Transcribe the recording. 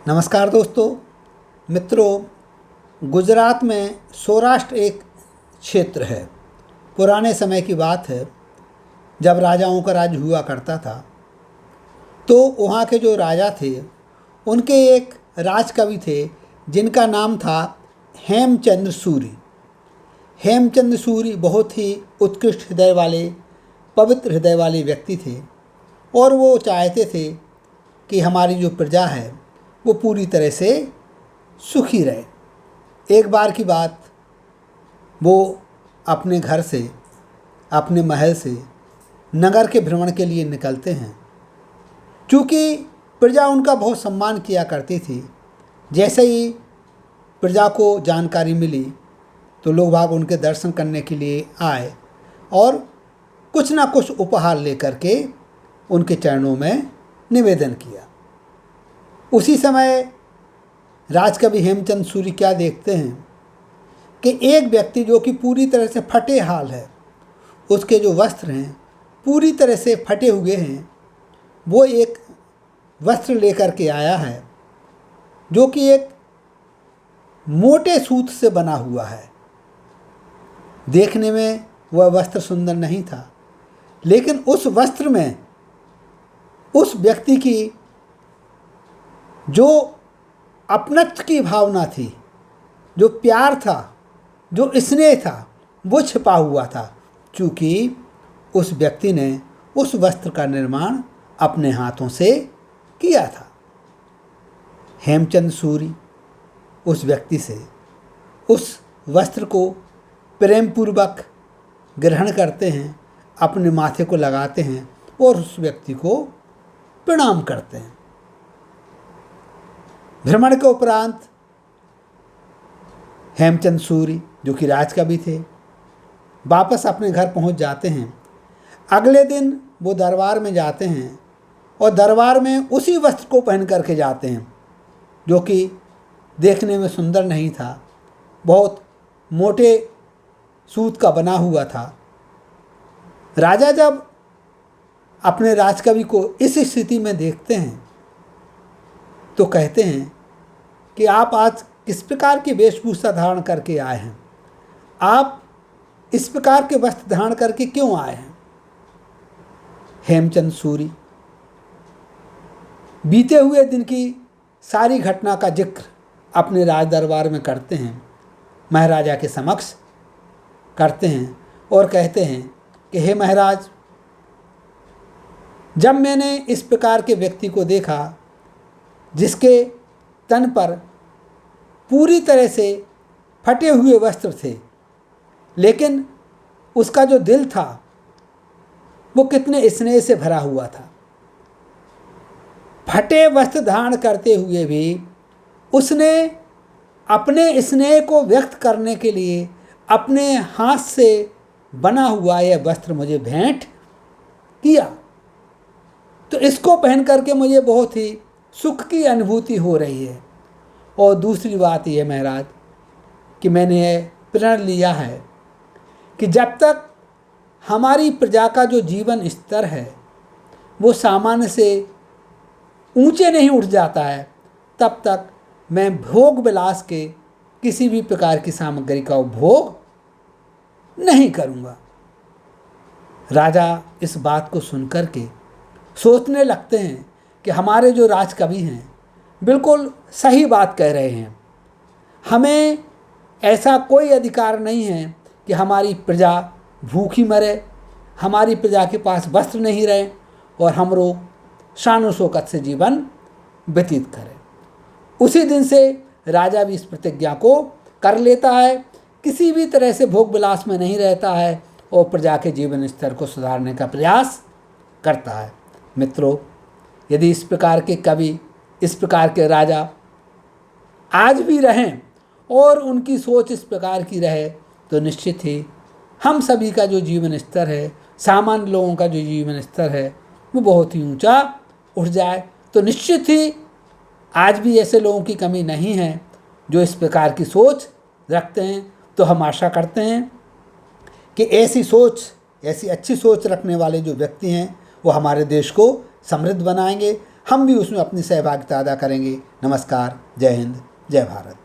नमस्कार दोस्तों मित्रों, गुजरात में सौराष्ट्र एक क्षेत्र है। पुराने समय की बात है, जब राजाओं का राज हुआ करता था तो वहाँ के जो राजा थे उनके एक राजकवि थे जिनका नाम था हेमचंद्र सूरी। हेमचंद्र सूरी बहुत ही उत्कृष्ट हृदय वाले, पवित्र हृदय वाले व्यक्ति थे और वो चाहते थे कि हमारी जो प्रजा है वो पूरी तरह से सुखी रहे। एक बार की बात, वो अपने घर से, अपने महल से नगर के भ्रमण के लिए निकलते हैं। चूँकि प्रजा उनका बहुत सम्मान किया करती थी, जैसे ही प्रजा को जानकारी मिली तो लोग बाग उनके दर्शन करने के लिए आए और कुछ ना कुछ उपहार लेकर के उनके चरणों में निवेदन किया। उसी समय राजकवि हेमचंद सूरी क्या देखते हैं कि एक व्यक्ति जो कि पूरी तरह से फटे हाल है, उसके जो वस्त्र हैं पूरी तरह से फटे हुए हैं, वो एक वस्त्र लेकर के आया है जो कि एक मोटे सूत से बना हुआ है। देखने में वह वस्त्र सुंदर नहीं था, लेकिन उस वस्त्र में उस व्यक्ति की जो अपनत्व की भावना थी, जो प्यार था, जो स्नेह था, वो छिपा हुआ था। क्योंकि उस व्यक्ति ने उस वस्त्र का निर्माण अपने हाथों से किया था। हेमचंद सूरी उस व्यक्ति से उस वस्त्र को प्रेम पूर्वक ग्रहण करते हैं, अपने माथे को लगाते हैं और उस व्यक्ति को प्रणाम करते हैं। भ्रमण के उपरांत हेमचंद सूरी, जो कि राजकवि थे, वापस अपने घर पहुंच जाते हैं। अगले दिन वो दरबार में जाते हैं और दरबार में उसी वस्त्र को पहन करके जाते हैं जो कि देखने में सुंदर नहीं था, बहुत मोटे सूत का बना हुआ था। राजा जब अपने राजकवि को इस स्थिति में देखते हैं तो कहते हैं कि आप आज किस प्रकार की वेशभूषा धारण करके आए हैं, आप इस प्रकार के वस्त्र धारण करके क्यों आए हैं। हेमचंद सूरी बीते हुए दिन की सारी घटना का जिक्र अपने राज दरबार में करते हैं, महाराजा के समक्ष करते हैं और कहते हैं कि हे महाराज, जब मैंने इस प्रकार के व्यक्ति को देखा जिसके तन पर पूरी तरह से फटे हुए वस्त्र थे, लेकिन उसका जो दिल था वो कितने स्नेह से भरा हुआ था। फटे वस्त्र धारण करते हुए भी उसने अपने स्नेह को व्यक्त करने के लिए अपने हाथ से बना हुआ यह वस्त्र मुझे भेंट किया। तो इसको पहन करके मुझे बहुत ही सुख की अनुभूति हो रही है। और दूसरी बात यह महाराज कि मैंने यह प्रण लिया है कि जब तक हमारी प्रजा का जो जीवन स्तर है वो सामान्य से ऊंचे नहीं उठ जाता है, तब तक मैं भोग विलास के किसी भी प्रकार की सामग्री का उपभोग नहीं करूँगा। राजा इस बात को सुनकर के सोचने लगते हैं कि हमारे जो राजकवि हैं बिल्कुल सही बात कह रहे हैं। हमें ऐसा कोई अधिकार नहीं है कि हमारी प्रजा भूखी मरे, हमारी प्रजा के पास वस्त्र नहीं रहे और हम लोग शान शौकत से जीवन व्यतीत करें। उसी दिन से राजा भी इस प्रतिज्ञा को कर लेता है, किसी भी तरह से भोग विलास में नहीं रहता है और प्रजा के जीवन स्तर को सुधारने का प्रयास करता है। मित्रों, यदि इस प्रकार के कवि, इस प्रकार के राजा आज भी रहें और उनकी सोच इस प्रकार की रहे तो निश्चित ही हम सभी का जो जीवन स्तर है, सामान्य लोगों का जो जीवन स्तर है, वो बहुत ही ऊंचा उठ जाए। तो निश्चित ही आज भी ऐसे लोगों की कमी नहीं है जो इस प्रकार की सोच रखते हैं। तो हम आशा करते हैं कि ऐसी सोच, ऐसी अच्छी सोच रखने वाले जो व्यक्ति हैं वो हमारे देश को समृद्ध बनाएंगे, हम भी उसमें अपनी सहभागिता अदा करेंगे। नमस्कार, जय हिंद, जय भारत।